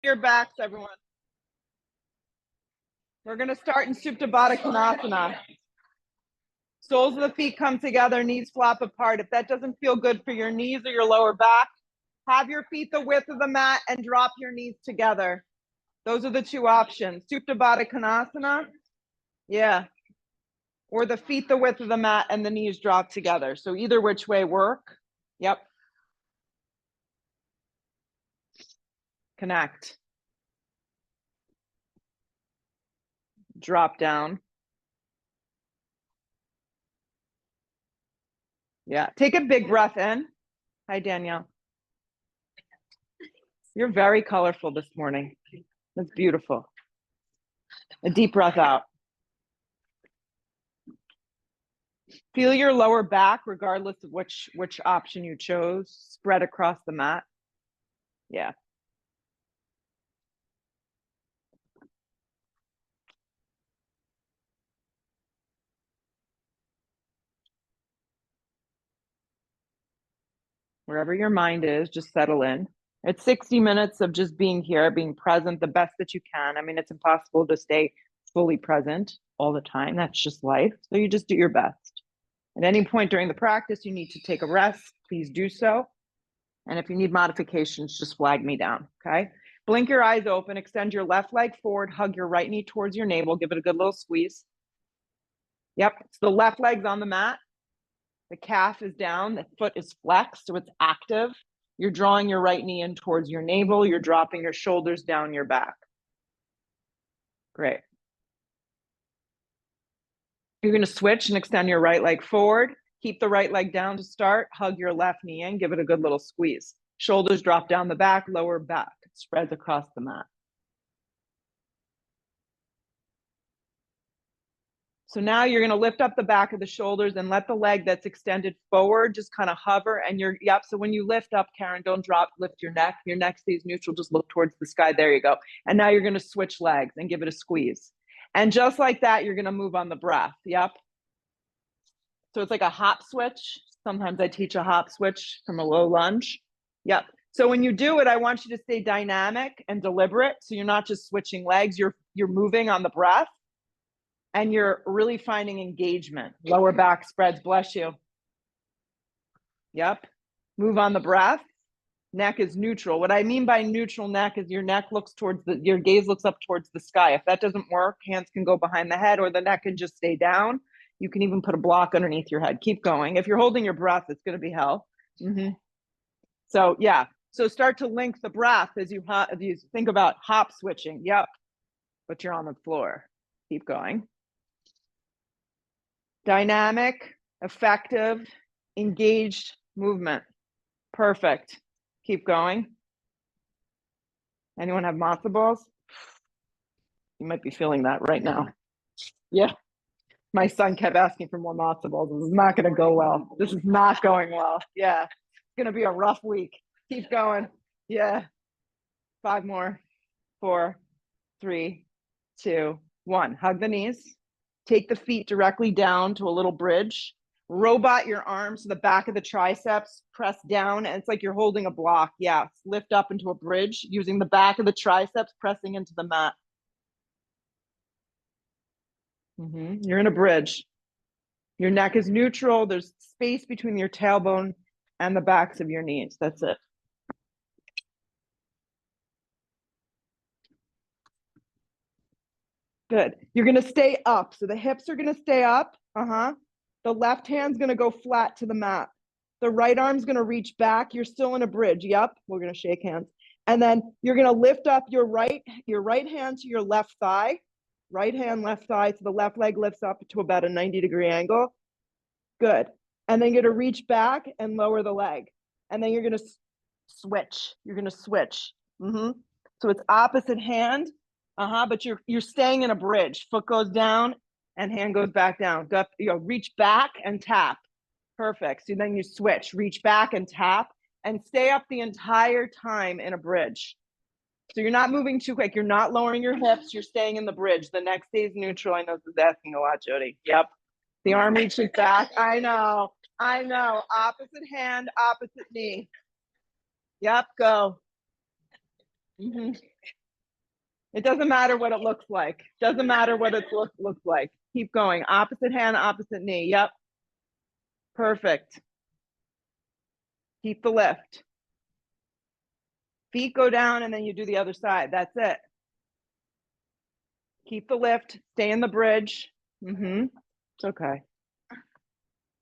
your backs, everyone. We're going to start in Supta Baddha Konasana. Soles of the feet come together, knees flop apart. If that doesn't feel good for your knees or your lower back, have your feet the width of the mat and drop your knees together. Those are the two options. Supta Baddha Konasana, yeah. Or the feet the width of the mat and the knees drop together. So either which way work. Yep. Connect. Drop down. Yeah, take a big breath in. Hi, Danielle. You're very colorful this morning. That's beautiful. A deep breath out. Feel your lower back, regardless of which option you chose, spread across the mat. Yeah. Wherever your mind is, just settle in. It's 60 minutes of just being here, being present the best that you can. I mean, it's impossible to stay fully present all the time. That's just life. So you just do your best. At any point during the practice, you need to take a rest. Please do so. And if you need modifications, just flag me down, okay? Blink your eyes open, extend your left leg forward, hug your right knee towards your navel, give it a good little squeeze. Yep, so the left leg's on the mat. The calf is down, the foot is flexed, so it's active. You're drawing your right knee in towards your navel. You're dropping your shoulders down your back. Great. You're going to switch and extend your right leg forward. Keep the right leg down to start. Hug your left knee in. Give it a good little squeeze. Shoulders drop down the back, lower back. Spreads across the mat. So now you're going to lift up the back of the shoulders and let the leg that's extended forward just kind of hover. And you're, yep. So when you lift up, Karen, don't drop, lift your neck. Your neck stays neutral. Just look towards the sky. There you go. And now you're going to switch legs and give it a squeeze. And just like that, you're going to move on the breath. Yep. So it's like a hop switch. Sometimes I teach a hop switch from a low lunge. Yep. So when you do it, I want you to stay dynamic and deliberate. So you're not just switching legs, you're moving on the breath. And you're really finding engagement. Lower back spreads, bless you. Yep. Move on the breath. Neck is neutral. What I mean by neutral neck is your neck looks towards your gaze looks up towards the sky. If that doesn't work, hands can go behind the head or the neck can just stay down. You can even put a block underneath your head. Keep going. If you're holding your breath, it's going to be hell. So yeah. So start to link the breath as you think about hop switching. Yep. But you're on the floor. Keep going. Dynamic, effective, engaged movement. Perfect. Keep going. Anyone have matzo balls? You might be feeling that right now. Yeah. My son kept asking for more matzo balls. This is not going to go well. This is not going well. Yeah. It's going to be a rough week. Keep going. Yeah. 5 more. 4, 3, 2, 1. Hug the knees. Take the feet directly down to a little bridge. Robot your arms to the back of the triceps. Press down. And it's like you're holding a block. Yeah. Lift up into a bridge using the back of the triceps, pressing into the mat. You're in a bridge. Your neck is neutral. There's space between your tailbone and the backs of your knees. That's it. Good. You're going to stay up. So the hips are going to stay up. The left hand's going to go flat to the mat. The right arm's going to reach back. You're still in a bridge. Yep. We're going to shake hands. And then you're going to lift up your right hand to your left thigh. Right hand, left thigh. So the left leg lifts up to about a 90-degree angle. Good. And then you're going to reach back and lower the leg. And then you're going to switch. You're going to switch. So it's opposite hand. But you're staying in a bridge. Foot goes down and hand goes back down. Reach back and tap. Perfect. So then you switch, reach back and tap and stay up the entire time in a bridge. So you're not moving too quick. You're not lowering your hips. You're staying in the bridge. The neck stays neutral. I know this is asking a lot, Jody. Yep. The arm reaches back. I know. Opposite hand, opposite knee. Yep, go. It doesn't matter what it looks like. Doesn't matter what it looks like. Keep going. Opposite hand, opposite knee. Yep. Perfect. Keep the lift. Feet go down and then you do the other side. That's it. Keep the lift. Stay in the bridge. It's okay.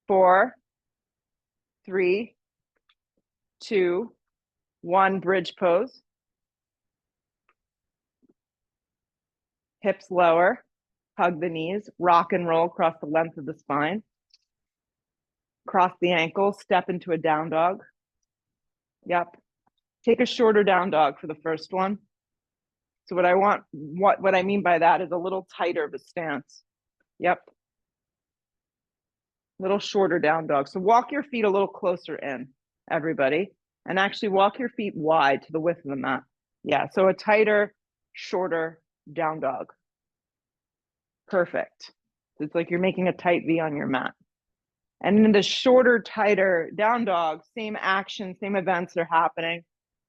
4, 3, 2, 1. Bridge pose. Hips lower. Hug the knees. Rock and roll across the length of the spine. Cross the ankles. Step into a down dog. Yep. Take a shorter down dog for the first one. So what I mean by that is a little tighter of a stance. Yep. Little shorter down dog. So walk your feet a little closer in, everybody. And actually walk your feet wide to the width of the mat. Yeah, so a tighter, shorter down dog. Perfect. It's like you're making a tight V on your mat. And in the shorter, tighter down dog, same action, same events are happening.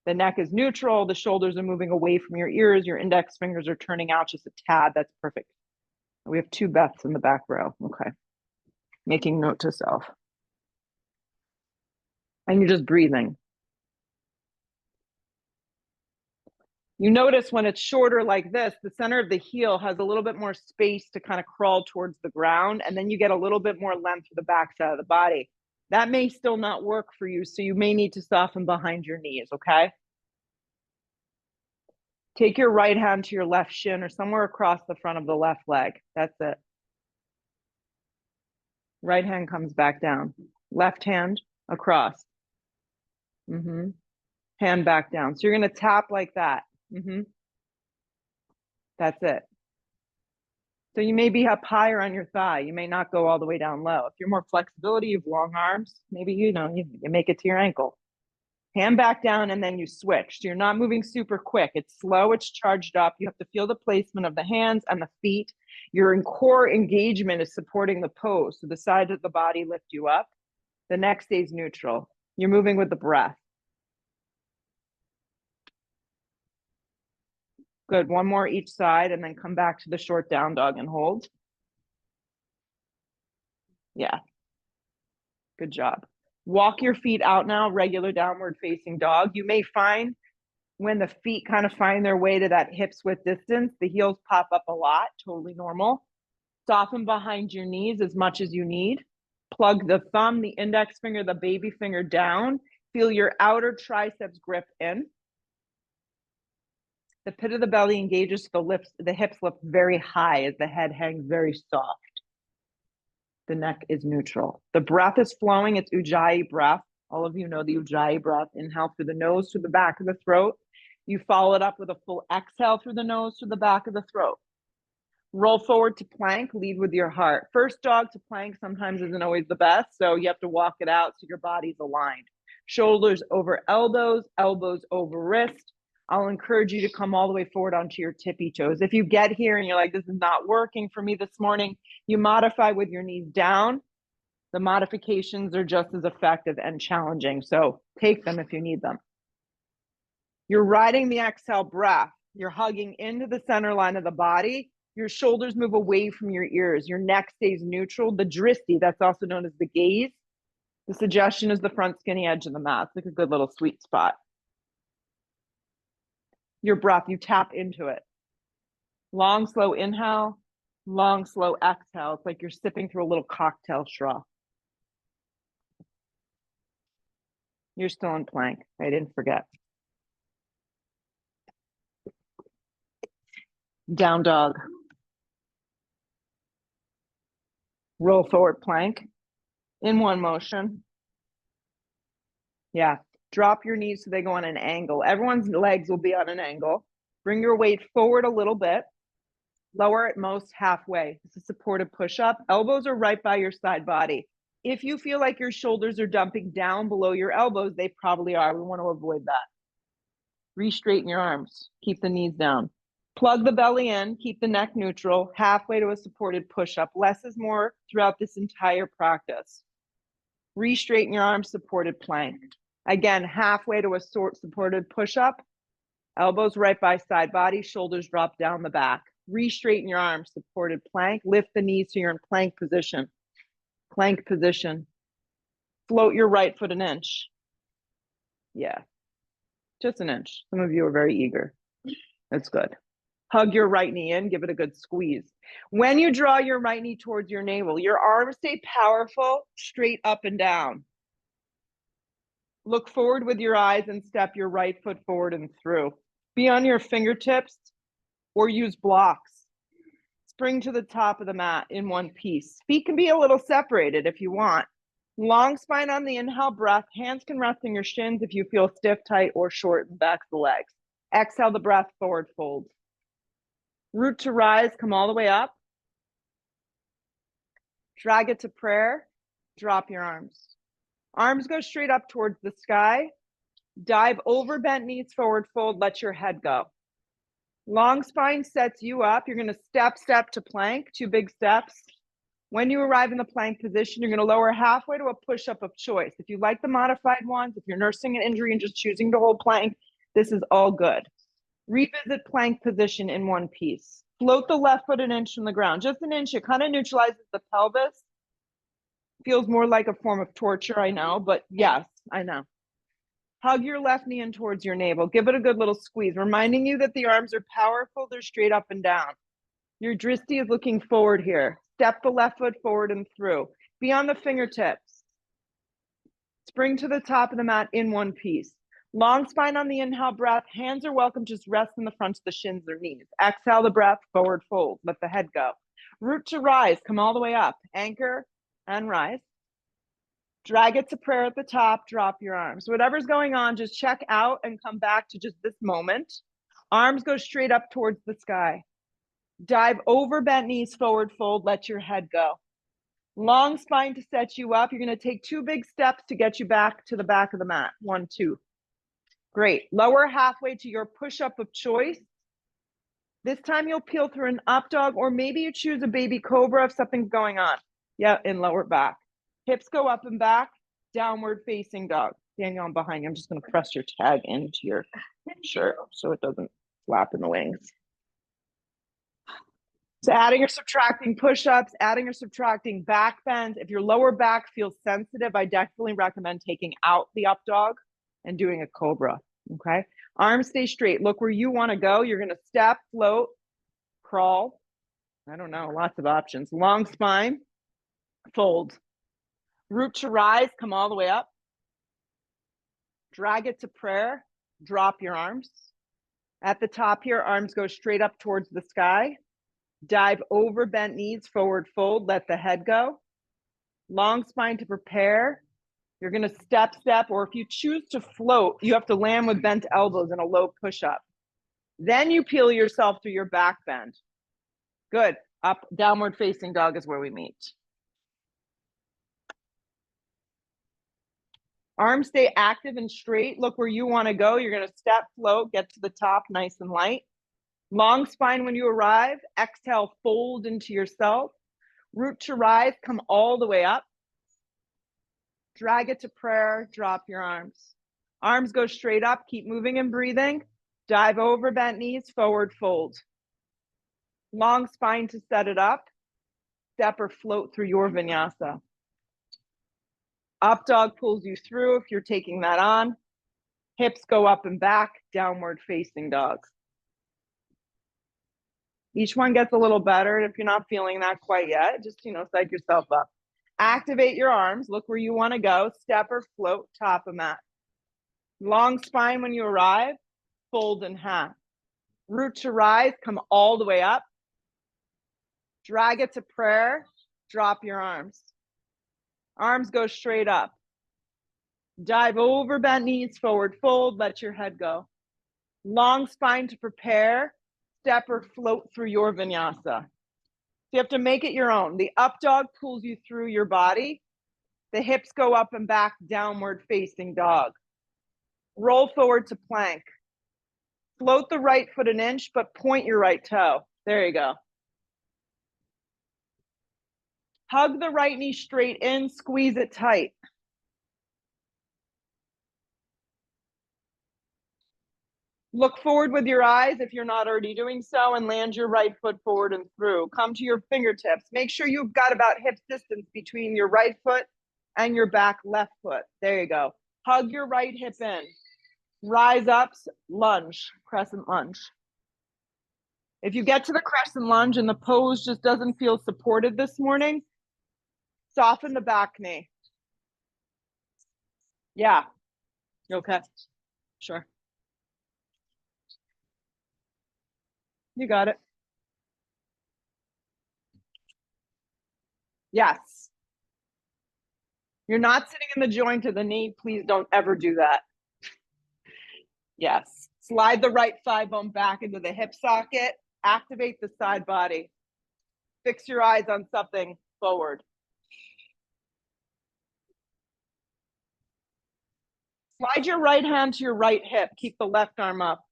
The neck is neutral. The shoulders are moving away from your ears. Your index fingers are turning out just a tad. That's perfect. We have 2 Beths in the back row. Okay. Making note to self. And you're just breathing. You notice when it's shorter like this, the center of the heel has a little bit more space to kind of crawl towards the ground. And then you get a little bit more length for the back side of the body. That may still not work for you. So you may need to soften behind your knees. Okay. Take your right hand to your left shin or somewhere across the front of the left leg. That's it. Right hand comes back down. Left hand across. Hand back down. So you're going to tap like that. That's it. So you may be up higher on your thigh. You may not go all the way down low. If you're more flexibility, you have long arms, maybe, you make it to your ankle. Hand back down and then you switch. So you're not moving super quick. It's slow, it's charged up. You have to feel the placement of the hands and the feet. Your core engagement is supporting the pose. So the sides of the body lift you up. The neck stays neutral. You're moving with the breath. Good. One more each side and then come back to the short down dog and hold. Yeah. Good job. Walk your feet out now, regular downward facing dog. You may find when the feet kind of find their way to that hips width distance, the heels pop up a lot, totally normal. Soften behind your knees as much as you need. Plug the thumb, the index finger, the baby finger down. Feel your outer triceps grip in. The pit of the belly engages, the hips lift very high as the head hangs very soft. The neck is neutral. The breath is flowing. It's Ujjayi breath. All of you know the Ujjayi breath. Inhale through the nose to the back of the throat. You follow it up with a full exhale through the nose to the back of the throat. Roll forward to plank. Lead with your heart. First dog to plank sometimes isn't always the best, so you have to walk it out so your body's aligned. Shoulders over elbows, elbows over wrist. I'll encourage you to come all the way forward onto your tippy toes. If you get here and you're like, this is not working for me this morning, you modify with your knees down. The modifications are just as effective and challenging. So take them if you need them. You're riding the exhale breath. You're hugging into the center line of the body. Your shoulders move away from your ears. Your neck stays neutral. The dristi, that's also known as the gaze. The suggestion is the front skinny edge of the mat. It's like a good little sweet spot. Your breath, you tap into it. Long, slow inhale, long, slow exhale. It's like you're sipping through a little cocktail straw. You're still in plank. I didn't forget. Down dog. Roll forward plank in one motion. Yeah. Drop your knees so they go on an angle. Everyone's legs will be on an angle. Bring your weight forward a little bit. Lower at most halfway. It's a supported push-up. Elbows are right by your side body. If you feel like your shoulders are dumping down below your elbows, they probably are. We want to avoid that. Re-straighten your arms. Keep the knees down. Plug the belly in. Keep the neck neutral. Halfway to a supported push-up. Less is more throughout this entire practice. Re-straighten your arms, supported plank. Again, halfway to a supported push-up. Elbows right by side body, shoulders drop down the back. Re-straighten your arms, supported plank. Lift the knees so you're in plank position. Plank position. Float your right foot an inch. Yeah, just an inch. Some of you are very eager. That's good. Hug your right knee in, give it a good squeeze. When you draw your right knee towards your navel, your arms stay powerful, straight up and down. Look forward with your eyes and step your right foot forward and through. Be on your fingertips or use blocks. Spring to the top of the mat in one piece. Feet can be a little separated if you want. Long spine on the inhale breath. Hands can rest in your shins if you feel stiff, tight, or short in the back of the legs. Exhale the breath, forward fold. Root to rise, come all the way up. Drag it to prayer. Drop your arms. Arms go straight up towards the sky. Dive over bent knees, forward fold, let your head go. Long spine sets you up. You're going to step to plank, 2 big steps. When you arrive in the plank position, you're going to lower halfway to a push-up of choice. If you like the modified ones, if you're nursing an injury and just choosing to hold plank, this is all good. Revisit plank position in one piece. Float the left foot an inch from the ground, just an inch. It kind of neutralizes the pelvis. Feels more like a form of torture, I know, but yes, I know. Hug your left knee in towards your navel. Give it a good little squeeze, reminding you that the arms are powerful. They're straight up and down. Your dristi is looking forward here. Step the left foot forward and through. Be on the fingertips. Spring to the top of the mat in one piece. Long spine on the inhale breath. Hands are welcome. Just rest in the front of the shins or knees. Exhale the breath, forward fold. Let the head go. Root to rise. Come all the way up. Anchor and rise. Drag it to prayer at the top. Drop your arms. Whatever's going on, just check out and come back to just this moment. Arms go straight up towards the sky. Dive over bent knees, forward fold. Let your head go. Long spine to set you up. You're going to take 2 big steps to get you back to the back of the mat. 1, 2. Great. Lower halfway to your push-up of choice. This time you'll peel through an up dog, or maybe you choose a baby cobra if something's going on. Yeah, in lower back. Hips go up and back, downward facing dog. Daniel, I'm behind you. I'm just going to press your tag into your shirt so it doesn't flap in the wings. So adding or subtracting push-ups, adding or subtracting back bends. If your lower back feels sensitive, I definitely recommend taking out the up dog and doing a cobra, okay? Arms stay straight. Look where you want to go. You're going to step, float, crawl. I don't know, lots of options. Long spine, fold. Root to rise, come all the way up. Drag it to prayer, drop your arms. At the top here, arms go straight up towards the sky. Dive over bent knees, forward fold, let the head go. Long spine to prepare. You're going to step, or if you choose to float, you have to land with bent elbows in a low push-up. Then you peel yourself through your back bend. Good. Up, downward facing dog is where we meet. Arms stay active and straight. Look where you want to go. You're going to step, float, get to the top nice and light. Long spine when you arrive. Exhale, fold into yourself. Root to rise, come all the way up. Drag it to prayer, drop your arms. Arms go straight up, keep moving and breathing. Dive over bent knees, forward fold. Long spine to set it up. Step or float through your vinyasa. Up dog pulls you through if you're taking that on. Hips go up and back, downward facing dog. Each one gets a little better. If you're not feeling that quite yet, just, psych yourself up. Activate your arms. Look where you want to go. Step or float, top of mat. Long spine when you arrive. Fold in half. Root to rise. Come all the way up. Drag it to prayer. Drop your arms. Arms go straight up. Dive over bent knees, forward fold. Let your head go. Long spine to prepare. Step or float through your vinyasa. You have to make it your own. The up dog pulls you through your body. The hips go up and back, downward facing dog. Roll forward to plank. Float the right foot an inch, but point your right toe. There you go. Hug the right knee straight in, squeeze it tight. Look forward with your eyes if you're not already doing so, and land your right foot forward and through. Come to your fingertips. Make sure you've got about hip distance between your right foot and your back left foot. There you go. Hug your right hip in. Rise up, lunge, crescent lunge. If you get to the crescent lunge and the pose just doesn't feel supported this morning, soften the back knee. Yeah. Okay. Sure. You got it. Yes. You're not sitting in the joint of the knee. Please don't ever do that. Yes. Slide the right thigh bone back into the hip socket. Activate the side body. Fix your eyes on something forward. Slide your right hand to your right hip. Keep the left arm up.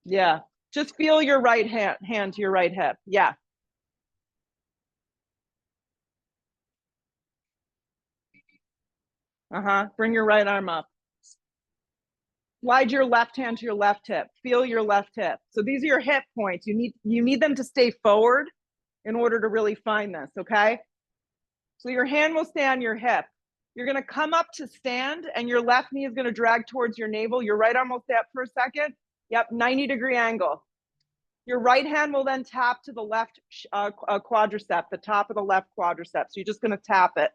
Yeah. Just feel your right hand to your right hip. Yeah. Bring your right arm up. Slide your left hand to your left hip. Feel your left hip. So these are your hip points. You need them to stay forward in order to really find this, okay? So your hand will stay on your hip. You're gonna come up to stand and your left knee is gonna drag towards your navel. Your right arm will stay up for a second. Yep, 90-degree angle. Your right hand will then tap to the left quadricep, the top of the left quadricep. So you're just gonna tap it.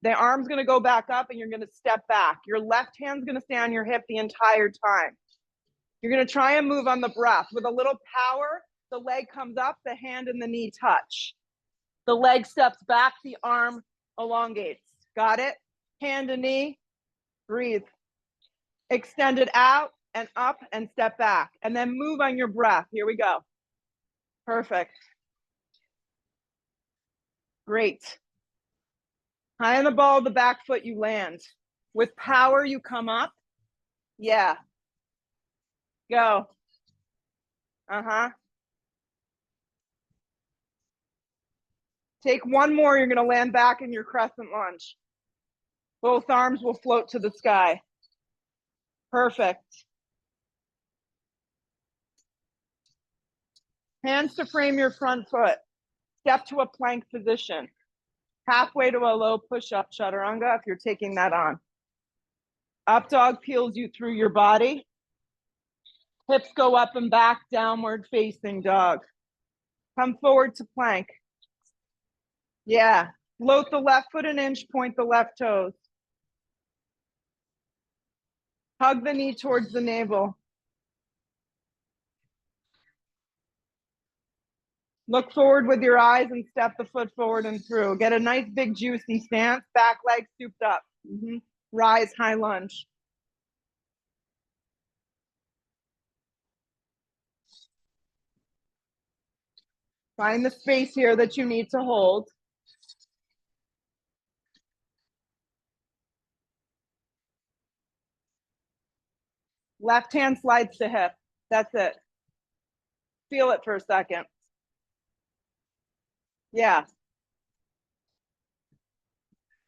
The arm's gonna go back up and you're gonna step back. Your left hand's gonna stay on your hip the entire time. You're gonna try and move on the breath. With a little power, the leg comes up, the hand and the knee touch. The leg steps back, the arm elongates. Got it? Hand and knee, breathe. Extend it out and up and step back. And then move on your breath. Here we go. Perfect. Great. High on the ball of the back foot, you land. With power, you come up. Yeah. Go. Take one more, you're gonna land back in your crescent lunge. Both arms will float to the sky. Perfect. Hands to frame your front foot. Step to a plank position. Halfway to a low push-up chaturanga if you're taking that on. Up dog peels you through your body. Hips go up and back, downward facing dog. Come forward to plank. Yeah. Float the left foot an inch, point the left toes. Hug the knee towards the navel. Look forward with your eyes and step the foot forward and through. Get a nice big juicy stance, back leg souped up. Rise, high lunge. Find the space here that you need to hold. Left hand slides to hip. That's it. Feel it for a second. Yeah.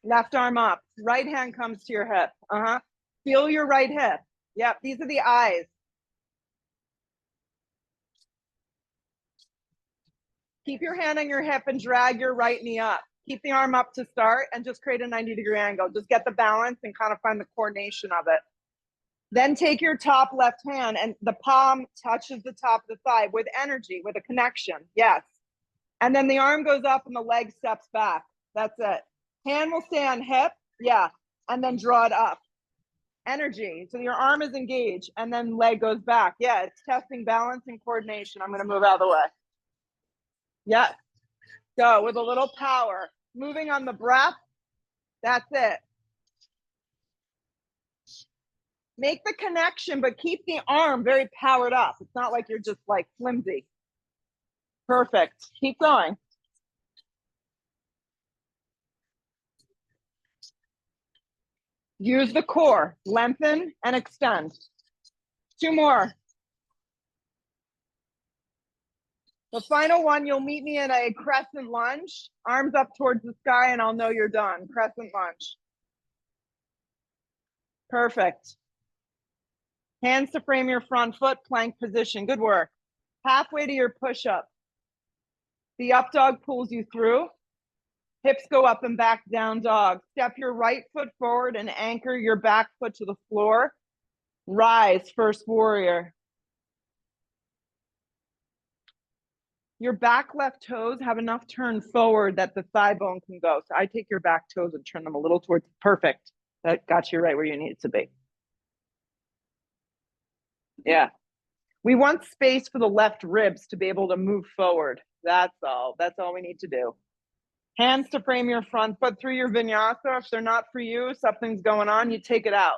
Left arm up. Right hand comes to your hip. Feel your right hip. Yep, these are the eyes. Keep your hand on your hip and drag your right knee up. Keep the arm up to start and just create a 90-degree angle. Just get the balance and kind of find the coordination of it. Then take your top left hand and the palm touches the top of the thigh with energy, with a connection. Yes. And then the arm goes up and the leg steps back. That's it. Hand will stay on hip. Yeah. And then draw it up. Energy. So your arm is engaged and then leg goes back. Yeah. It's testing balance and coordination. I'm going to move out of the way. Yeah. Go with a little power. Moving on the breath. That's it. Make the connection, but keep the arm very powered up. It's not like you're just like flimsy. Perfect. Keep going. Use the core. Lengthen and extend. 2 more. The final one, you'll meet me in a crescent lunge. Arms up towards the sky and I'll know you're done. Crescent lunge. Perfect. Hands to frame your front foot, plank position. Good work. Halfway to your push-up. The up dog pulls you through. Hips go up and back, down dog. Step your right foot forward and anchor your back foot to the floor. Rise, first warrior. Your back left toes have enough turn forward that the thigh bone can go. So I take your back toes and turn them a little towards, perfect. That got you right where you need to be. Yeah. We want space for the left ribs to be able to move forward. That's all. That's all we need to do. Hands to frame your front foot through your vinyasa. If they're not for you, something's going on, you take it out.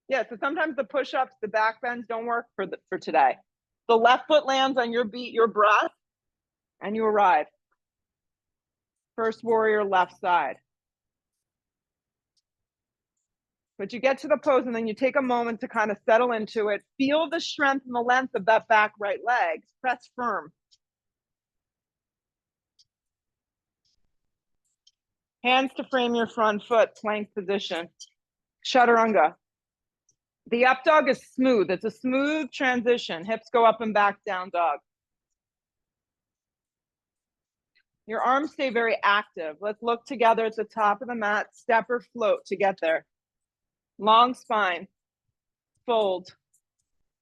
Yeah, so sometimes the push-ups, the back bends don't work for today. The left foot lands on your beat, your breath, and you arrive. First warrior, left side. But you get to the pose and then you take a moment to kind of settle into it. Feel the strength and the length of that back right leg. Press firm. Hands to frame your front foot, plank position. Chaturanga. The up dog is smooth. It's a smooth transition. Hips go up and back, down dog. Your arms stay very active. Let's look together at the top of the mat. Step or float to get there. Long spine. Fold.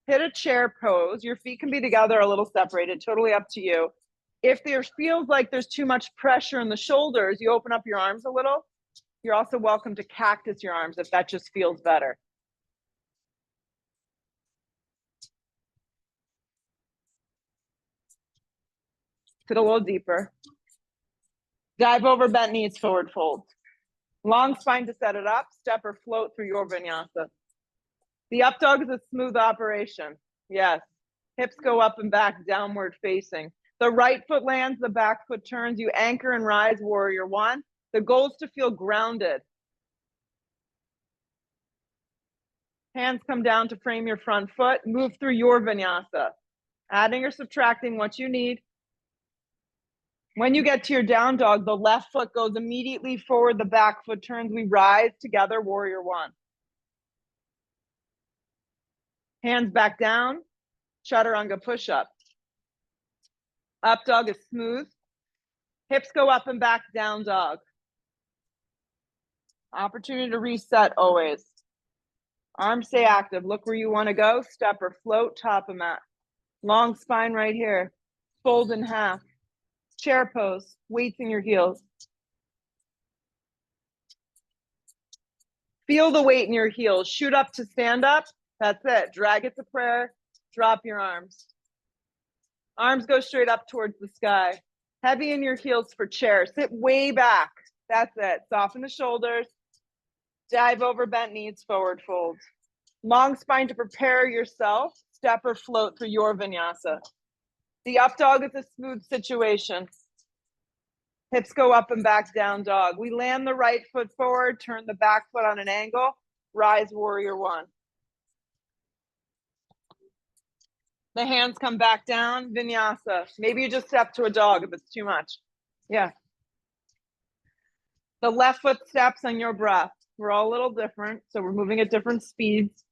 Hit a chair pose. Your feet can be together, a little separated. Totally up to you. If there feels like there's too much pressure in the shoulders, you open up your arms a little. You're also welcome to cactus your arms if that just feels better. Sit a little deeper. Dive over, bent knees, forward fold. Long spine to set it up. Step or float through your vinyasa. The up dog is a smooth operation. Yes. Hips go up and back, downward facing. The right foot lands, the back foot turns. You anchor and rise, warrior one. The goal is to feel grounded. Hands come down to frame your front foot. Move through your vinyasa. Adding or subtracting what you need. When you get to your down dog, the left foot goes immediately forward, the back foot turns. We rise together, warrior one. Hands back down, chaturanga push-up. Up dog is smooth. Hips go up and back, down dog. Opportunity to reset always. Arms stay active. Look where you want to go. Step or float, top of mat. Long spine right here. Fold in half. Chair pose. Weights in your heels. Feel the weight in your heels. Shoot up to stand up. That's it. Drag it to prayer. Drop your arms. Arms go straight up towards the sky. Heavy in your heels for chair. Sit way back. That's it. Soften the shoulders. Dive over, bent knees, forward fold. Long spine to prepare yourself. Step or float through your vinyasa. The up dog is a smooth situation. Hips go up and back, down dog. We land the right foot forward, turn the back foot on an angle. Rise, warrior one. The hands come back down, vinyasa. Maybe you just step to a dog if it's too much. Yeah. The left foot steps on your breath. We're all a little different, so we're moving at different speeds.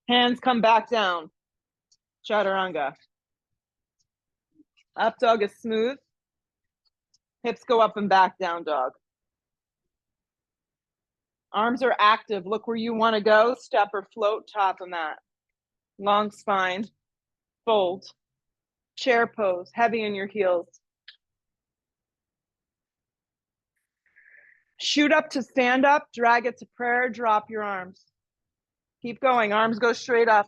Hands come back down. Chaturanga. Up dog is smooth. Hips go up and back, down dog. Arms are active. Look where you want to go. Step or float, top of mat. Long spine. Fold. Chair pose. Heavy in your heels. Shoot up to stand up. Drag it to prayer. Drop your arms. Keep going. Arms go straight up.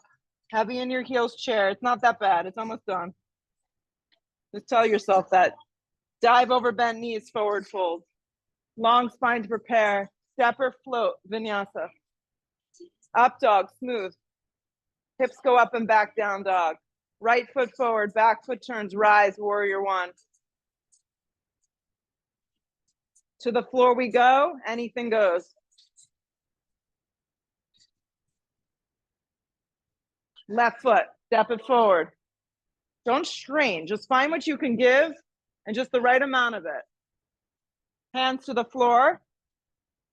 Heavy in your heels, chair. It's not that bad. It's almost done. Just tell yourself that. Dive over, bent knees, forward fold. Long spine to prepare. Step or float, vinyasa. Up dog, smooth. Hips go up and back, down dog. Right foot forward, back foot turns, rise, warrior one. To the floor we go, anything goes. Left foot, step it forward. Don't strain, just find what you can give and just the right amount of it. Hands to the floor,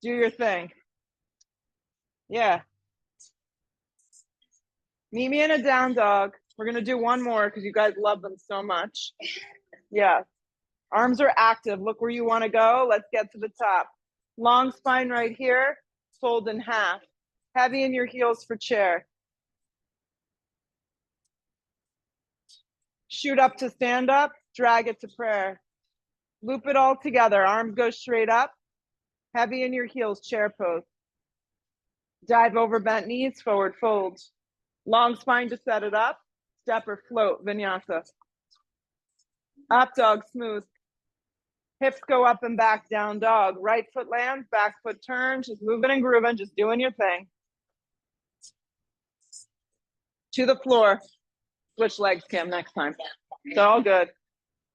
do your thing. Yeah. Meet me in a down dog. We're going to do one more because you guys love them so much. Yeah. Arms are active. Look where you want to go. Let's get to the top. Long spine right here. Fold in half. Heavy in your heels for chair. Shoot up to stand up. Drag it to prayer. Loop it all together. Arms go straight up. Heavy in your heels, chair pose. Dive over bent knees, forward fold. Long spine to set it up. Step or float, vinyasa. Up dog, smooth. Hips go up and back, down dog. Right foot lands, back foot turns. Just moving and grooving, just doing your thing. To the floor. Switch legs, Kim, next time. It's all good.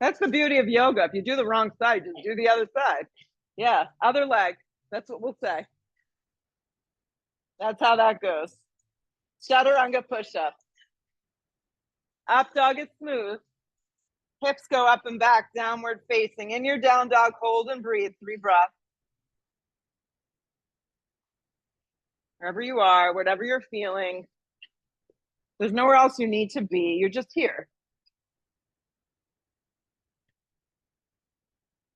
That's the beauty of yoga. If you do the wrong side, just do the other side. Yeah, other leg. That's what we'll say. That's how that goes. Chaturanga push-up. Up dog is smooth. Hips go up and back, downward facing. In your down dog, hold and breathe. 3 breaths. Wherever you are, whatever you're feeling. There's nowhere else you need to be. You're just here.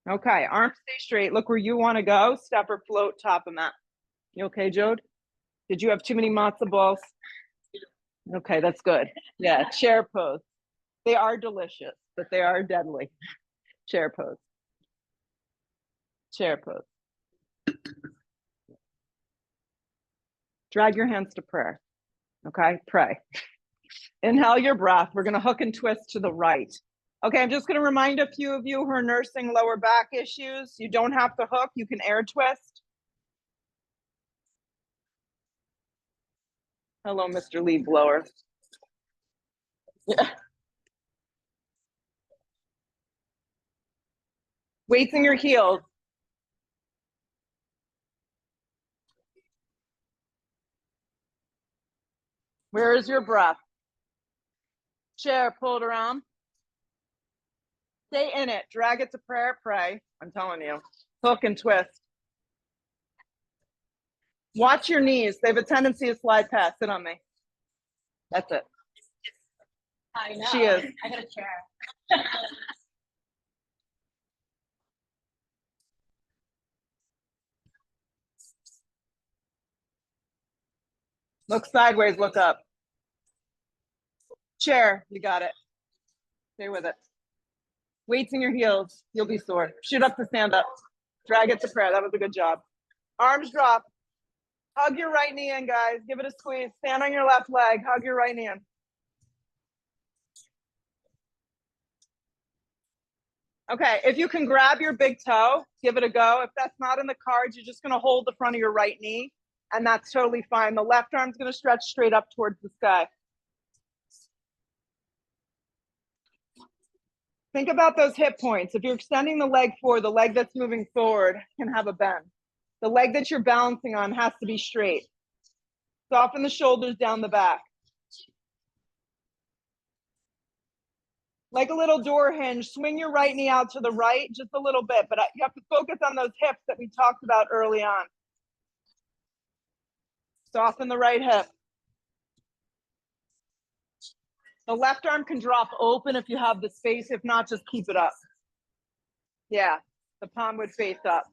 Okay, arms stay straight. Look where you want to go. Step or float, top of mat. You okay, Jode? Did you have too many matzo balls? Okay, that's good. Yeah, chair pose. They are delicious, but they are deadly. Chair pose. Chair pose. Drag your hands to prayer. Okay, pray. Inhale your breath. We're going to hook and twist to the right. Okay, I'm just going to remind a few of you who are nursing lower back issues. You don't have to hook. You can air twist. Hello, Mr. Lead Blower. Yeah. Weights in your heels. Where is your breath? Chair pulled around. Stay in it. Drag it to prayer. Pray. I'm telling you. Hook and twist. Watch your knees. They have a tendency to slide past. Sit on me. That's it. I know. She is. I got a chair. Look sideways, look up. Chair, you got it. Stay with it. Weights in your heels. You'll be sore. Shoot up to stand up. Drag it to prayer. That was a good job. Arms drop. Hug your right knee in, guys. Give it a squeeze. Stand on your left leg. Hug your right knee in. Okay, if you can grab your big toe, give it a go. If that's not in the cards, you're just going to hold the front of your right knee, and that's totally fine. The left arm's going to stretch straight up towards the sky. Think about those hip points. If you're extending the leg forward, the leg that's moving forward can have a bend. The leg that you're balancing on has to be straight. Soften the shoulders down the back. Like a little door hinge, swing your right knee out to the right just a little bit, but you have to focus on those hips that we talked about early on. Soften the right hip. The left arm can drop open if you have the space. If not, just keep it up. Yeah, the palm would face up.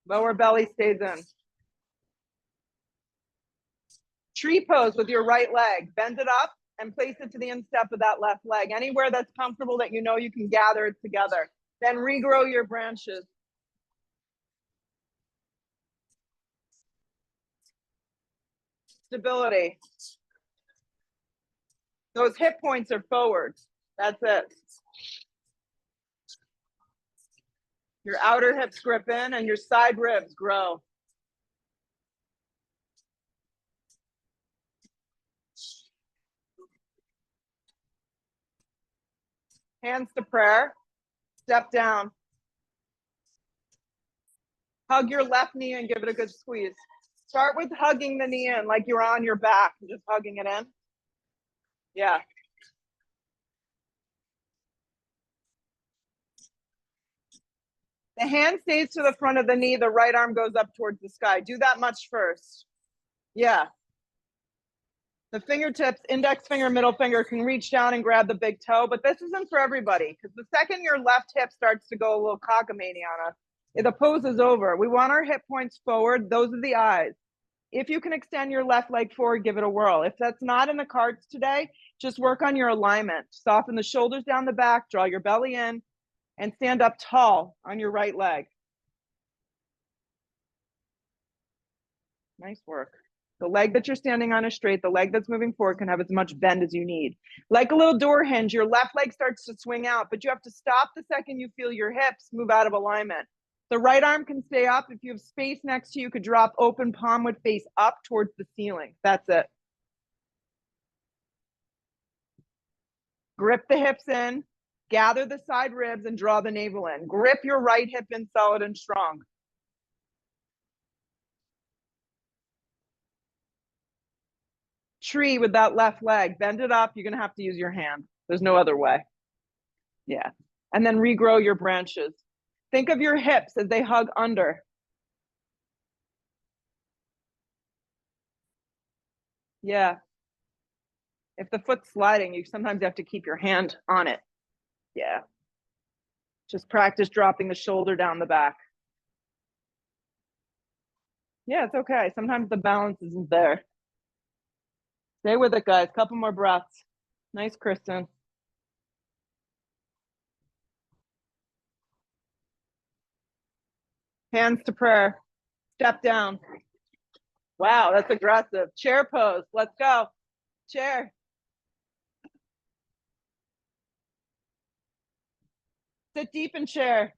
Lower belly stays in. Tree pose with your right leg. Bend it up and place it to the instep of that left leg. Anywhere that's comfortable that you know you can gather it together. Then regrow your branches. Stability. Those hip points are forward. That's it. Your outer hips grip in and your side ribs grow. Hands to prayer. Step down. Hug your left knee and give it a good squeeze. Start with hugging the knee in like you're on your back and just hugging it in. Yeah. The hand stays to the front of the knee. The right arm goes up towards the sky. Do that much first. Yeah. The fingertips, index finger, middle finger can reach down and grab the big toe, but this isn't for everybody because the second your left hip starts to go a little cockamamie on us, the pose is over. We want our hip points forward. Those are the eyes. If you can extend your left leg forward, give it a whirl. If that's not in the cards today, just work on your alignment. Soften the shoulders down the back, draw your belly in, and stand up tall on your right leg. Nice work. The leg that you're standing on is straight. The leg that's moving forward can have as much bend as you need. Like a little door hinge, your left leg starts to swing out, but you have to stop the second you feel your hips move out of alignment. The right arm can stay up. If you have space next to you, you could drop open, palm would face up towards the ceiling. That's it. Grip the hips in, gather the side ribs and draw the navel in. Grip your right hip in solid and strong. Tree with that left leg, bend it up. You're going to have to use your hand. There's no other way. Yeah. And then regrow your branches. Think of your hips as they hug under. Yeah. If the foot's sliding, you sometimes have to keep your hand on it. Yeah. Just practice dropping the shoulder down the back. Yeah, it's okay. Sometimes the balance isn't there. Stay with it, guys. Couple more breaths. Nice, Kristen. Hands to prayer. Step down. Wow, that's aggressive. Chair pose. Let's go. Chair. Sit deep in chair.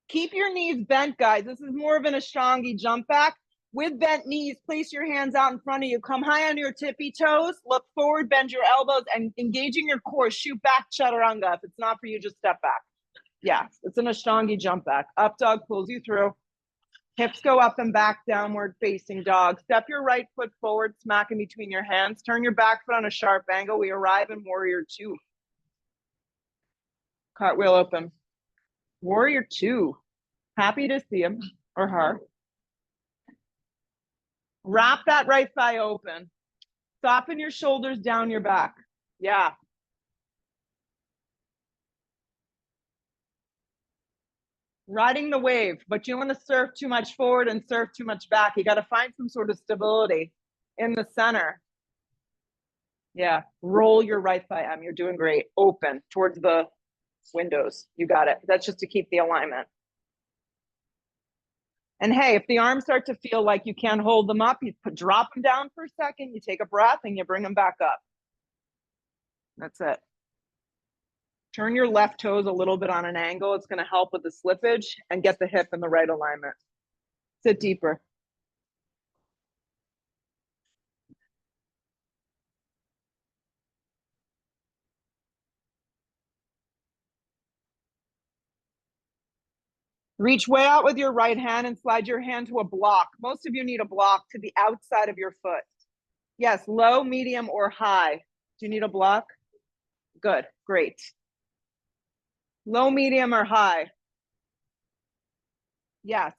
Keep your knees bent, guys. This is more of an Ashtangi jump back. With bent knees, place your hands out in front of you. Come high on your tippy toes. Look forward, bend your elbows, and engaging your core. Shoot back chaturanga. If it's not for you, just step back. Yeah, it's an Ashtangi jump back. Up dog pulls you through. Hips go up and back, downward facing dog. Step your right foot forward, smack in between your hands. Turn your back foot on a sharp angle. We arrive in warrior two. Cartwheel open. Warrior two. Happy to see him or her. Wrap that right thigh open. Soften your shoulders down your back. Yeah. Riding the wave, but you don't want to surf too much forward and surf too much back. You got to find some sort of stability in the center. Yeah. Roll your right thigh. You're doing great. Open towards the windows. You got it. That's just to keep the alignment. And hey, if the arms start to feel like you can't hold them up, you drop them down for a second, you take a breath, and you bring them back up. That's it. Turn your left toes a little bit on an angle. It's going to help with the slippage and get the hip in the right alignment. Sit deeper. Reach way out with your right hand and slide your hand to a block. Most of you need a block to the outside of your foot. Yes, low, medium, or high. Do you need a block? Good, great. Low, medium, or high? Yes.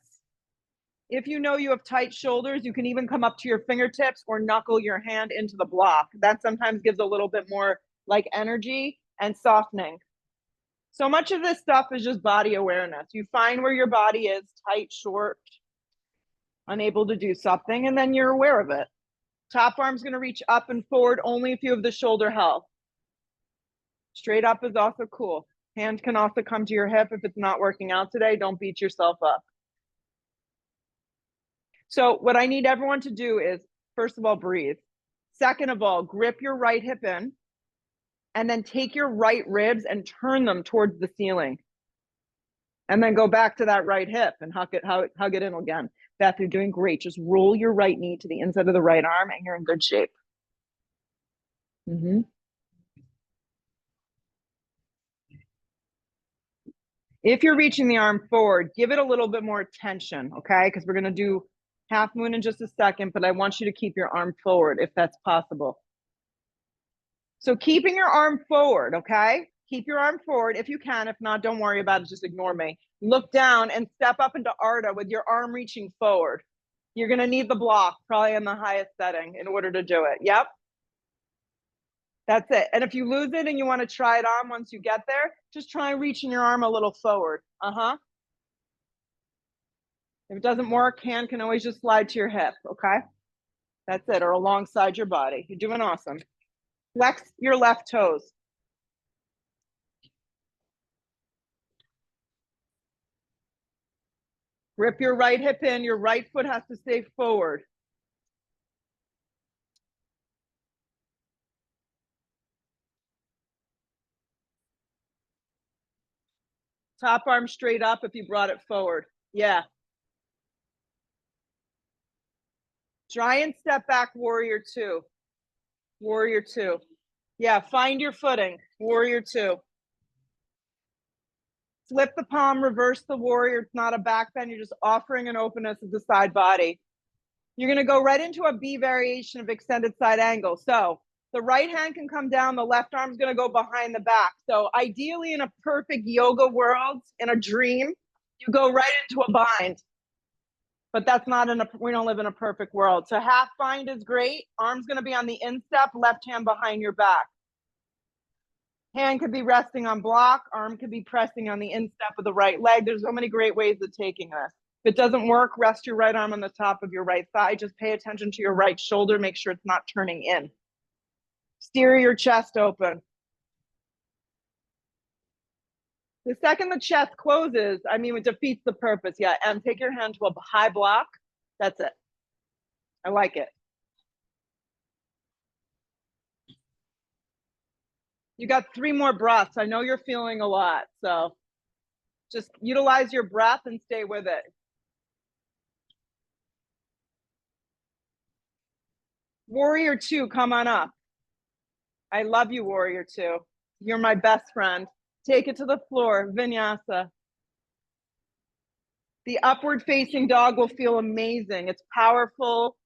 If you know you have tight shoulders, you can even come up to your fingertips or knuckle your hand into the block. That sometimes gives a little bit more like energy and softening. So much of this stuff is just body awareness. You find where your body is, tight, short, unable to do something, and then you're aware of it. Top arm's going to reach up and forward only if you have the shoulder held. Straight up is also cool. Hand can also come to your hip if it's not working out today. Don't beat yourself up. So what I need everyone to do is, first of all, breathe. Second of all, grip your right hip in. And then take your right ribs and turn them towards the ceiling. And then go back to that right hip and hug it in again. Beth, you're doing great. Just roll your right knee to the inside of the right arm and you're in good shape. If you're reaching the arm forward, give it a little bit more tension, okay? Because we're going to do half moon in just a second, but I want you to keep your arm forward if that's possible. So keeping your arm forward, okay? Keep your arm forward if you can. If not, don't worry about it. Just ignore me. Look down and step up into Ardha with your arm reaching forward. You're going to need the block probably in the highest setting in order to do it. Yep. That's it. And if you lose it and you want to try it on once you get there, just try reaching your arm a little forward. If it doesn't work, hand can always just slide to your hip, okay? That's it, or alongside your body. You're doing awesome. Flex your left toes. Grip your right hip in. Your right foot has to stay forward. Top arm straight up if you brought it forward. Yeah. Giant step back, warrior two. Warrior two. Yeah, find your footing. Warrior two. Flip the palm, reverse the warrior. It's not a back bend. You're just offering an openness of the side body. You're going to go right into a B variation of extended side angle. So the right hand can come down. The left arm's going to go behind the back. So ideally in a perfect yoga world, in a dream, you go right into a bind. But that's not we don't live in a perfect world. So half bind is great. Arm's going to be on the instep, left hand behind your back. Hand could be resting on block. Arm could be pressing on the instep of the right leg. There's so many great ways of taking this. If it doesn't work, rest your right arm on the top of your right thigh. Just pay attention to your right shoulder. Make sure it's not turning in. Steer your chest open. The second the chest closes, it defeats the purpose. Yeah, and take your hand to a high block. That's it. I like it. You got 3 more breaths. I know you're feeling a lot, so just utilize your breath and stay with it. Warrior two, come on up. I love you, warrior two. You're my best friend. Take it to the floor, vinyasa. The upward facing dog will feel amazing. It's powerful.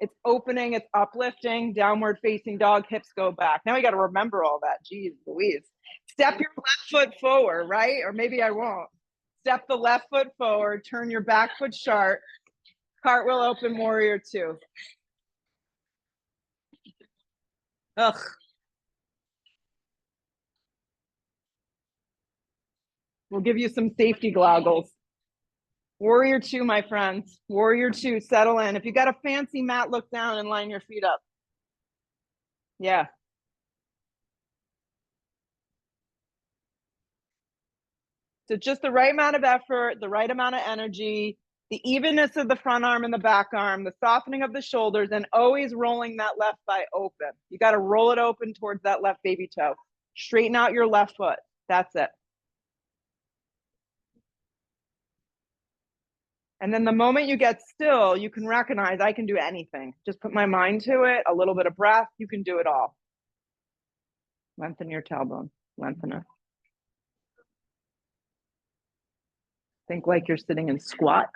It's opening, it's uplifting. Downward facing dog, hips go back. Now we got to remember all that. Jeez Louise. Step your left foot forward, right? Or maybe I won't. Step the left foot forward, turn your back foot sharp. Cartwheel open, warrior two. Ugh. We'll give you some safety goggles. Warrior two, my friends. Warrior two, settle in. If you got a fancy mat, look down and line your feet up. Yeah. So just the right amount of effort, the right amount of energy, the evenness of the front arm and the back arm, the softening of the shoulders, and always rolling that left thigh open. You got to roll it open towards that left baby toe. Straighten out your left foot. That's it. And then the moment you get still, you can recognize I can do anything. Just put my mind to it, a little bit of breath, you can do it all. Lengthen your tailbone, lengthen it. Think like you're sitting in squat.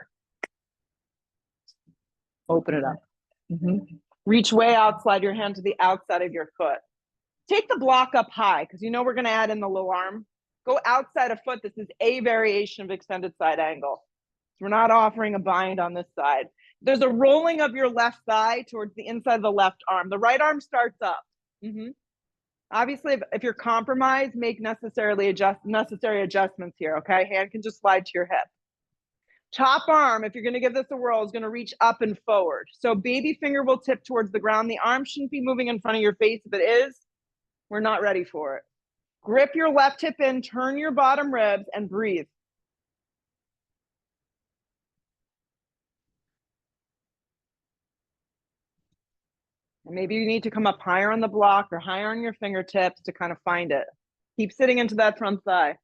Open it up. Reach way out, slide your hand to the outside of your foot. Take the block up high, because you know we're going to add in the low arm. Go outside a foot. This is a variation of extended side angle. We're not offering a bind on this side. There's a rolling of your left thigh towards the inside of the left arm. The right arm starts up. Obviously, if you're compromised, make necessary adjustments here, okay? Hand can just slide to your hip. Top arm, if you're going to give this a whirl, is going to reach up and forward. So baby finger will tip towards the ground. The arm shouldn't be moving in front of your face. If it is, we're not ready for it. Grip your left hip in, turn your bottom ribs, and breathe. And maybe you need to come up higher on the block or higher on your fingertips to kind of find it. Keep sitting into that front thigh.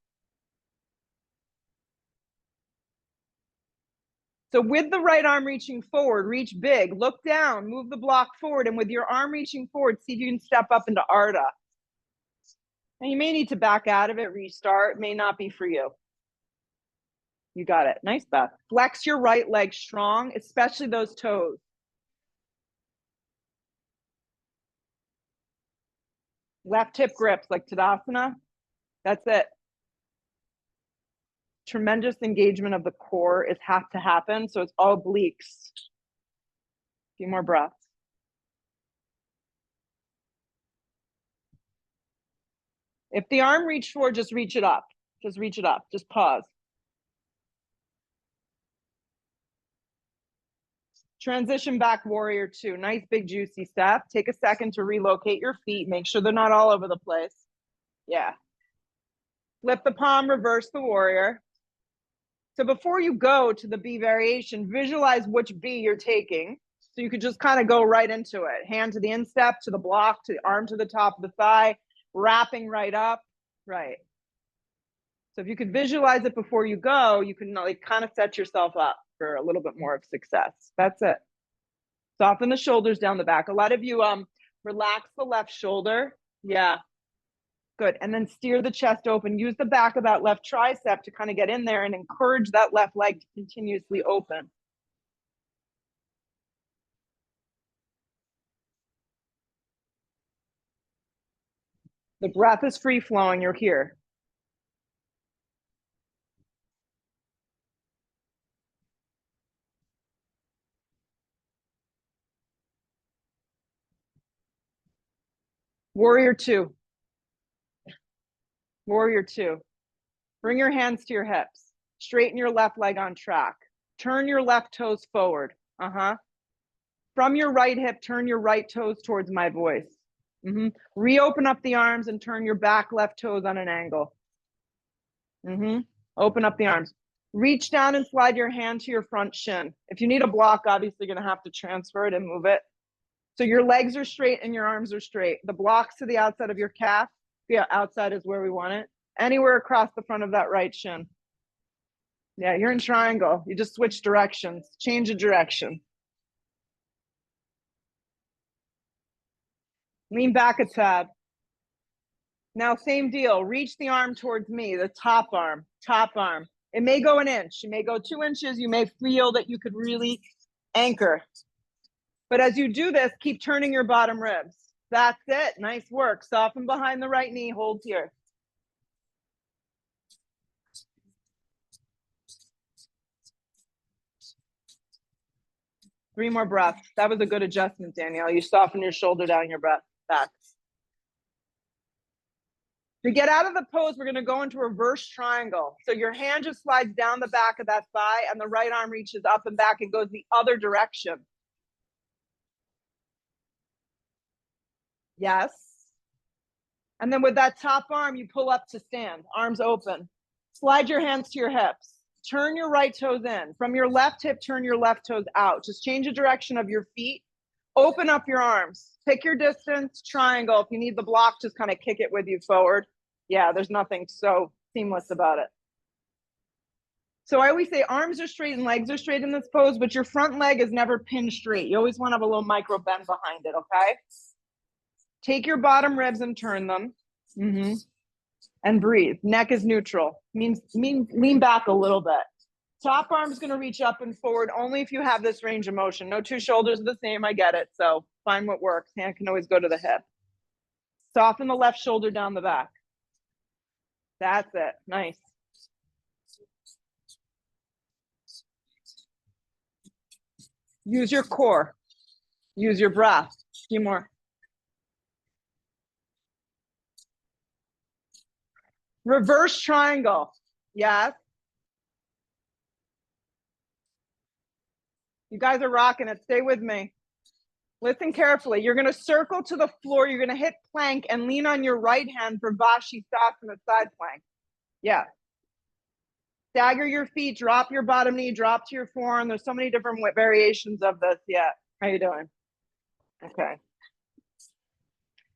So with the right arm reaching forward, reach big, look down, move the block forward, and with your arm reaching forward, see if you can step up into Ardha. And you may need to back out of it, restart, may not be for you. You got it. Nice, Beth. Flex your right leg strong, especially those toes. Left hip grips like Tadasana. That's it. tremendous engagement of the core is have to happen. So it's all obliques. A few more breaths. If the arm reached forward, just reach it up. Just reach it up. Just pause. Transition back, warrior two. Nice big juicy step. Take a second to relocate your feet. Make sure they're not all over the place. Yeah. Flip the palm, reverse the warrior. So before you go to the B variation, visualize which B you're taking. So you could just kind of go right into it. Hand to the instep, to the block, to the arm to the top of the thigh, wrapping right up. Right. So if you could visualize it before you go, you can like kind of set yourself up for a little bit more of success. That's it. Soften the shoulders down the back. A lot of you relax the left shoulder. Yeah. Good. And then steer the chest open. Use the back of that left tricep to kind of get in there and encourage that left leg to continuously open. The breath is free flowing. You're here. Warrior two. Warrior two. Bring your hands to your hips. Straighten your left leg on track. Turn your left toes forward. From your right hip, turn your right toes towards my voice. Reopen up the arms and turn your back left toes on an angle. Open up the arms. Reach down and slide your hand to your front shin. If you need a block, obviously you're going to have to transfer it and move it. So your legs are straight and your arms are straight. The blocks to the outside of your calf. Yeah, outside is where we want it. Anywhere across the front of that right shin. Yeah, you're in triangle. You just switch directions. Change a direction. Lean back a tad. Now, same deal. Reach the arm towards me, the top arm, top arm. It may go an inch. It may go 2 inches. You may feel that you could really anchor. But as you do this, keep turning your bottom ribs. That's it. Nice work. Soften behind the right knee. Hold here. Three more breaths. That was a good adjustment, Danielle. You soften your shoulder down your breath back. To get out of the pose, we're going to go into reverse triangle. So your hand just slides down the back of that thigh and the right arm reaches up and back and goes the other direction. Yes. And then with that top arm, you pull up to stand, arms open. Slide your hands to your hips. Turn your right toes in. From your left hip, turn your left toes out. Just change the direction of your feet. Open up your arms. Pick your distance, triangle. If you need the block, just kind of kick it with you forward. Yeah, there's nothing so seamless about it. So I always say arms are straight and legs are straight in this pose, but your front leg is never pinned straight. You always want to have a little micro bend behind it, okay? Take your bottom ribs and turn them. And breathe. Neck is neutral. Means lean back a little bit. Top arm's going to reach up and forward only if you have this range of motion. No two shoulders are the same. I get it. So find what works. Hand can always go to the hip. Soften the left shoulder down the back. That's it. Nice. Use your core. Use your breath. A few more. Reverse triangle. Yes. You guys are rocking it. Stay with me. Listen carefully. You're going to circle to the floor. You're going to hit plank and lean on your right hand for Vashisthasana side plank. Yeah. Stagger your feet. Drop your bottom knee. Drop to your forearm. There's so many different variations of this. Yeah. How you doing? Okay.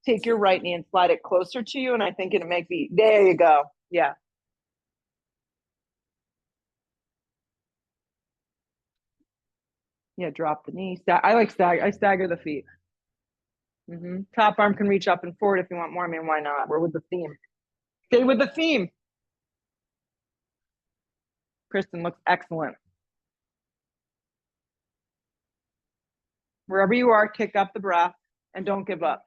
Take your right knee and slide it closer to you. And I think it might be, there you go. Yeah. Yeah, drop the knee. I stagger the feet. Top arm can reach up and forward if you want more. I mean, why not? We're with the theme. Stay with the theme. Kristen looks excellent. Wherever you are, kick up the breath and don't give up.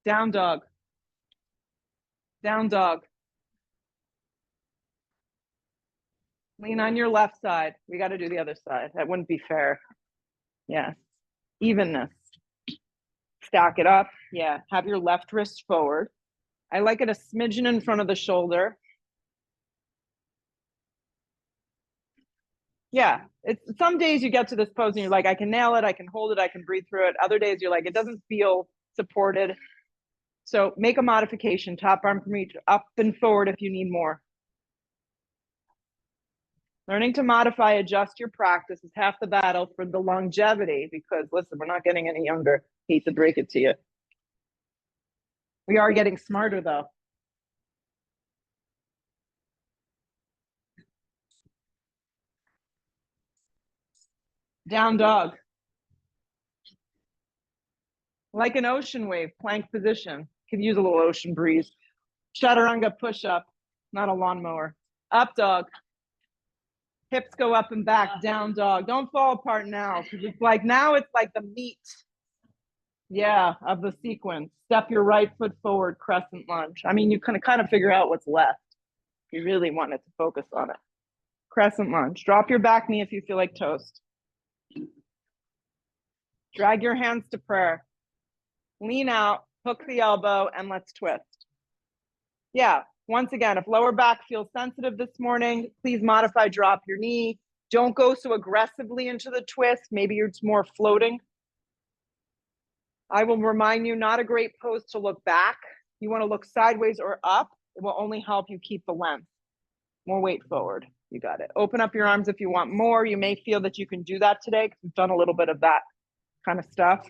Down dog. Down dog. Lean on your left side. We got to do the other side. That wouldn't be fair. Yes. Evenness. Stack it up. Yeah. Have your left wrist forward. I like it a smidgen in front of the shoulder. Yeah. It's some days you get to this pose and you're like, I can nail it. I can hold it. I can breathe through it. Other days you're like, it doesn't feel supported. So make a modification. Top arm can reach up and forward if you need more. Learning to modify, adjust your practice is half the battle for the longevity, because listen, we're not getting any younger. Hate to break it to you. We are getting smarter though. Down dog. Like an ocean wave, plank position. Could use a little ocean breeze. Chaturanga push up, not a lawnmower. Up dog. Hips go up and back, down dog. Don't fall apart now, because it's like now it's like the meat, yeah, of the sequence. Step your right foot forward, crescent lunge. I mean, you can kind of figure out what's left. You really wanted to focus on it. Crescent lunge. Drop your back knee if you feel like toast. Drag your hands to prayer. Lean out, hook the elbow, and let's twist. Yeah, once again, if lower back feels sensitive this morning, please modify, drop your knee. Don't go so aggressively into the twist. Maybe it's more floating. I will remind you, not a great pose to look back. You want to look sideways or up. It will only help you keep the length. More weight forward. You got it. Open up your arms if you want more. You may feel that you can do that today because we've done a little bit of that kind of stuff.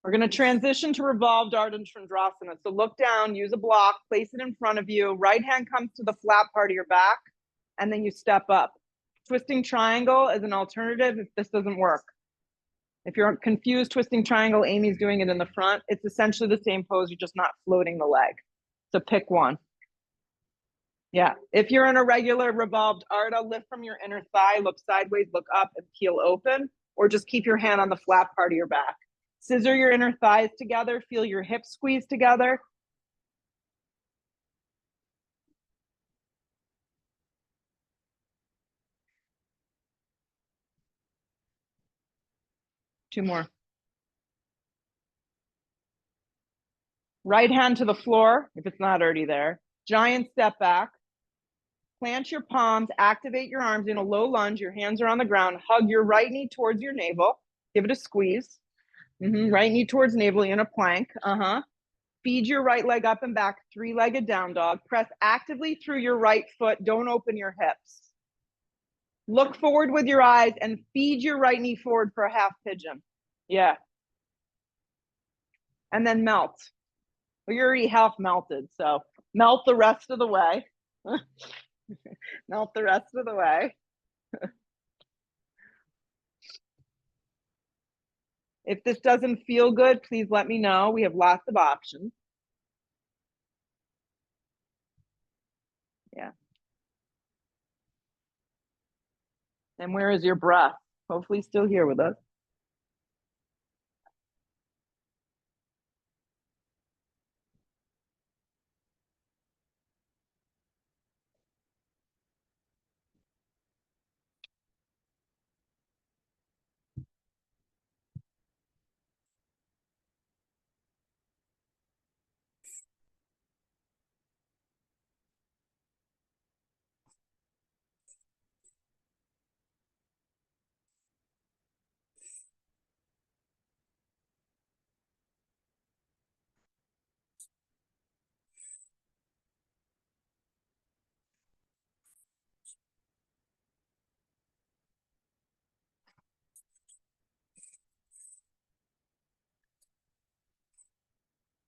We're going to transition to revolved Ardha Chandrasana. So look down, use a block, place it in front of you. Right hand comes to the flat part of your back, and then you step up. Twisting triangle is an alternative if this doesn't work. If you're confused, twisting triangle, Amy's doing it in the front. It's essentially the same pose, you're just not floating the leg. So pick one. Yeah, if you're in a regular revolved Ardha, lift from your inner thigh, look sideways, look up, and peel open, or just keep your hand on the flat part of your back. Scissor your inner thighs together, feel your hips squeeze together. Two more. Right hand to the floor, if it's not already there. Giant step back. Plant your palms, activate your arms in a low lunge. Your hands are on the ground. Hug your right knee towards your navel. Give it a squeeze. Right knee towards navel in a plank. Feed your right leg up and back, three-legged down dog. Press actively through your right foot. Don't open your hips. Look forward with your eyes and feed your right knee forward for a half pigeon. Yeah. And then melt. Well, you're already half melted, so melt the rest of the way. Melt the rest of the way. If this doesn't feel good, please let me know. We have lots of options. Yeah. And where is your breath? Hopefully still here with us.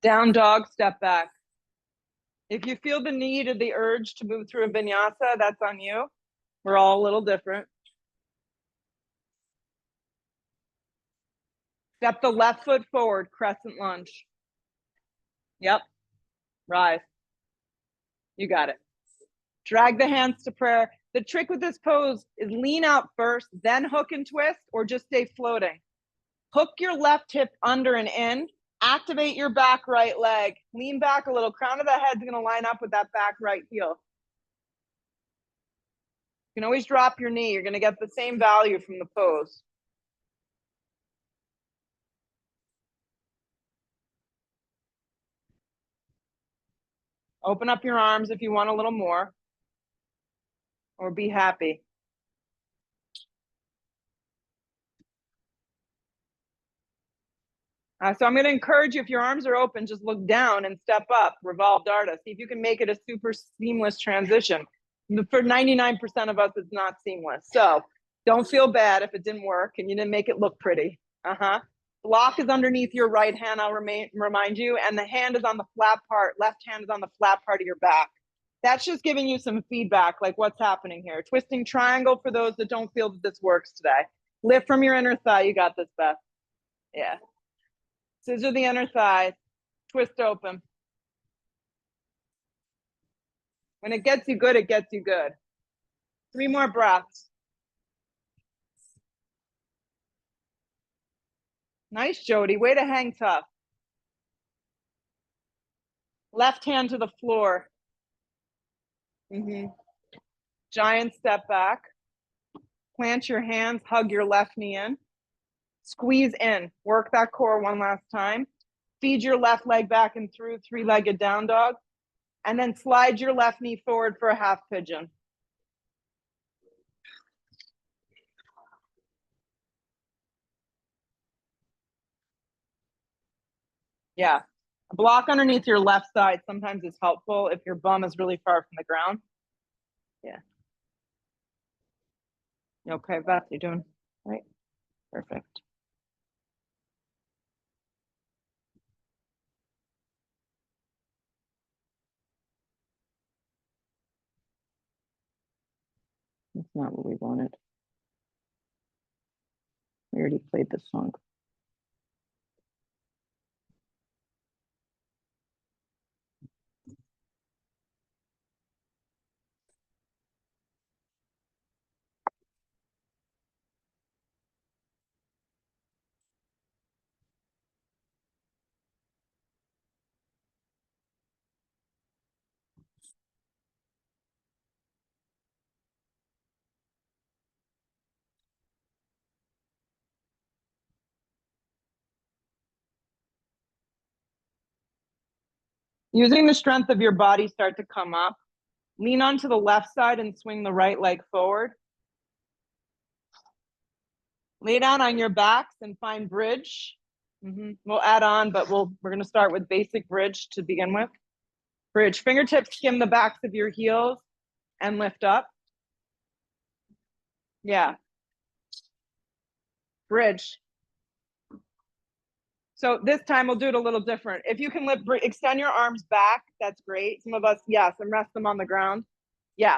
Down dog, step back. If you feel the need or the urge to move through a vinyasa, that's on you. We're all a little different. Step the left foot forward, crescent lunge. Yep. Rise. You got it. Drag the hands to prayer. The trick with this pose is lean out first, then hook and twist, or just stay floating. Hook your left hip under and in, activate your back right leg, lean back a little, crown of the head's gonna line up with that back right heel. You can always drop your knee, you're gonna get the same value from the pose. Open up your arms if you want a little more, or be happy. So I'm going to encourage you, if your arms are open, just look down and step up, revolve Dharta. See if you can make it a super seamless transition. For 99% of us, it's not seamless. So don't feel bad if it didn't work and you didn't make it look pretty. Block is underneath your right hand, I'll remind you, and the hand is on the flat part, left hand is on the flat part of your back. That's just giving you some feedback, like what's happening here. Twisting triangle for those that don't feel that this works today. Lift from your inner thigh, you got this, Beth. Yeah. Scissor the inner thigh, twist open. When it gets you good, it gets you good. 3 more breaths. Nice, Jody. Way to hang tough. Left hand to the floor. Giant step back. Plant your hands, hug your left knee in. Squeeze in. Work that core one last time. Feed your left leg back and through, 3-legged down dog. And then slide your left knee forward for a half pigeon. Yeah. A block underneath your left side sometimes is helpful if your bum is really far from the ground. Yeah. You okay, Beth? You're doing right? Perfect. That's not what we wanted. We already played this song. Using the strength of your body, start to come up. Lean onto the left side and swing the right leg forward. Lay down on your backs and find bridge. We'll add on, but we're going to start with basic bridge to begin with. Bridge. Fingertips skim the backs of your heels and lift up. Yeah. Bridge. So this time we'll do it a little different. If you can extend your arms back, that's great. Some of us, yes, and rest them on the ground. Yeah.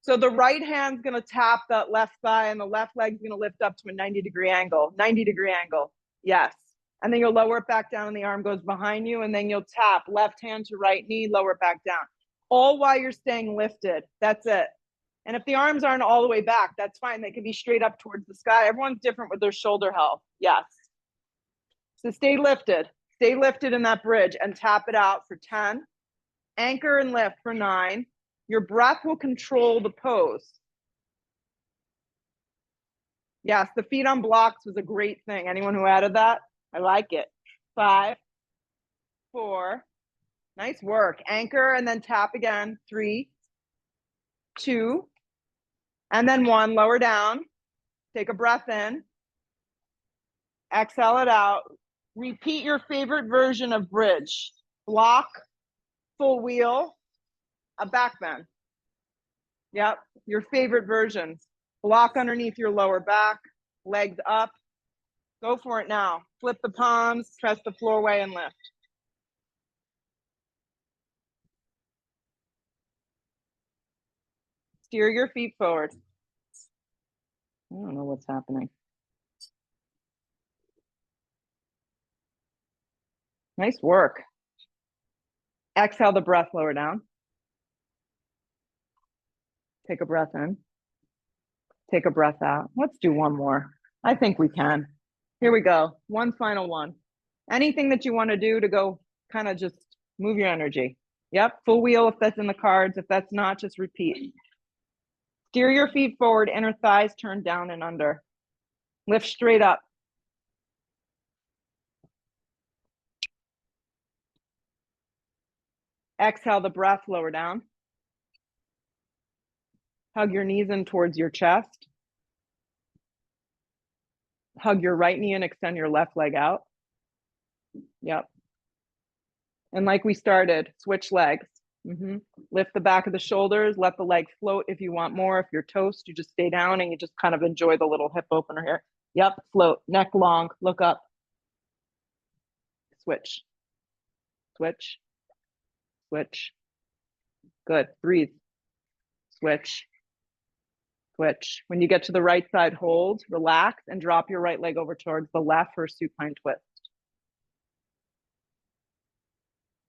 So the right hand's going to tap that left thigh and the left leg's going to lift up to a 90-degree angle. 90-degree angle. Yes. And then you'll lower it back down and the arm goes behind you, and then you'll tap left hand to right knee, lower it back down. All while you're staying lifted. That's it. And if the arms aren't all the way back, that's fine. They can be straight up towards the sky. Everyone's different with their shoulder health. Yes. So stay lifted in that bridge and tap it out for 10. Anchor and lift for 9. Your breath will control the pose. Yes, the feet on blocks was a great thing. Anyone who added that? I like it. 5, 4. Nice work. Anchor and then tap again. 3, 2, and then 1. Lower down. Take a breath in. Exhale it out. Repeat your favorite version of bridge. Block, full wheel, a back bend. Yep, your favorite version. Block underneath your lower back, legs up. Go for it now. Flip the palms, press the floor away and lift. Steer your feet forward. I don't know what's happening. Nice work. Exhale the breath, lower down. Take a breath in. Take a breath out. Let's do one more. I think we can. Here we go. One final one. Anything that you want to do to go kind of just move your energy. Yep, full wheel if that's in the cards. If that's not, just repeat. Steer your feet forward, inner thighs turn down and under. Lift straight up. Exhale the breath, lower down. Hug your knees in towards your chest. Hug your right knee and extend your left leg out. Yep. And like we started, switch legs. Lift the back of the shoulders, let the leg float if you want more. If you're toast, you just stay down and you just kind of enjoy the little hip opener here. Yep, float, neck long, look up. Switch, switch, switch. Good, breathe. Switch, switch. When you get to the right side, hold, relax, and drop your right leg over towards the left for a supine twist.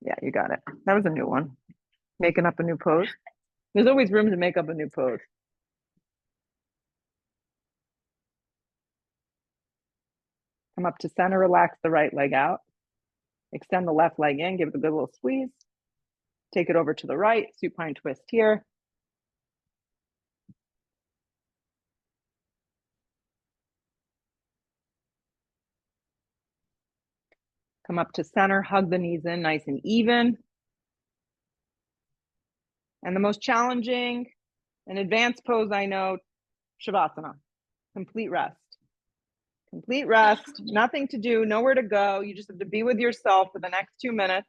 Yeah, you got it. That was a new one. Making up a new pose. There's always room to make up a new pose. Come up to center, relax the right leg out. Extend the left leg in, give it a good little squeeze. Take it over to the right, supine twist here. Come up to center, hug the knees in nice and even. And the most challenging and advanced pose I know, Shavasana, complete rest. Complete rest, nothing to do, nowhere to go. You just have to be with yourself for the next 2 minutes.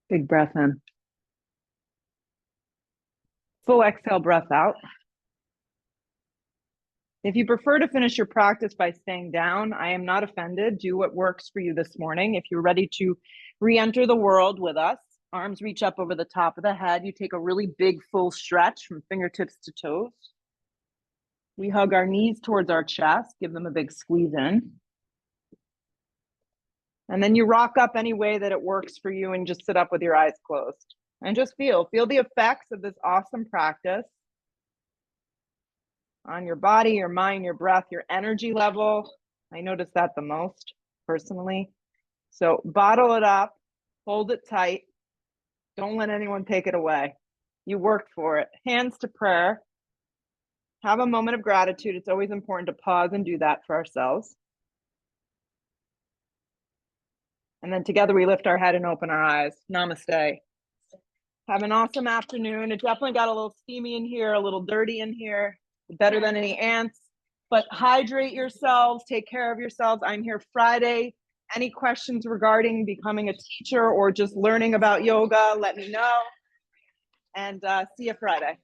Big breath in. Full exhale, breath out. If you prefer to finish your practice by staying down, I am not offended. Do what works for you this morning. If you're ready to re-enter the world with us, arms reach up over the top of the head. You take a really big full stretch from fingertips to toes. We hug our knees towards our chest, give them a big squeeze in. And then you rock up any way that it works for you and just sit up with your eyes closed. And just feel the effects of this awesome practice on your body, your mind, your breath, your energy level. I notice that the most personally. So bottle it up, hold it tight. Don't let anyone take it away. You worked for it. Hands to prayer. Have a moment of gratitude. It's always important to pause and do that for ourselves. And then together we lift our head and open our eyes. Namaste. Have an awesome afternoon. It definitely got a little steamy in here, a little dirty in here. Better than any ants, but hydrate yourselves, take care of yourselves. I'm here Friday Any questions regarding becoming a teacher or just learning about yoga, let me know. And see you Friday.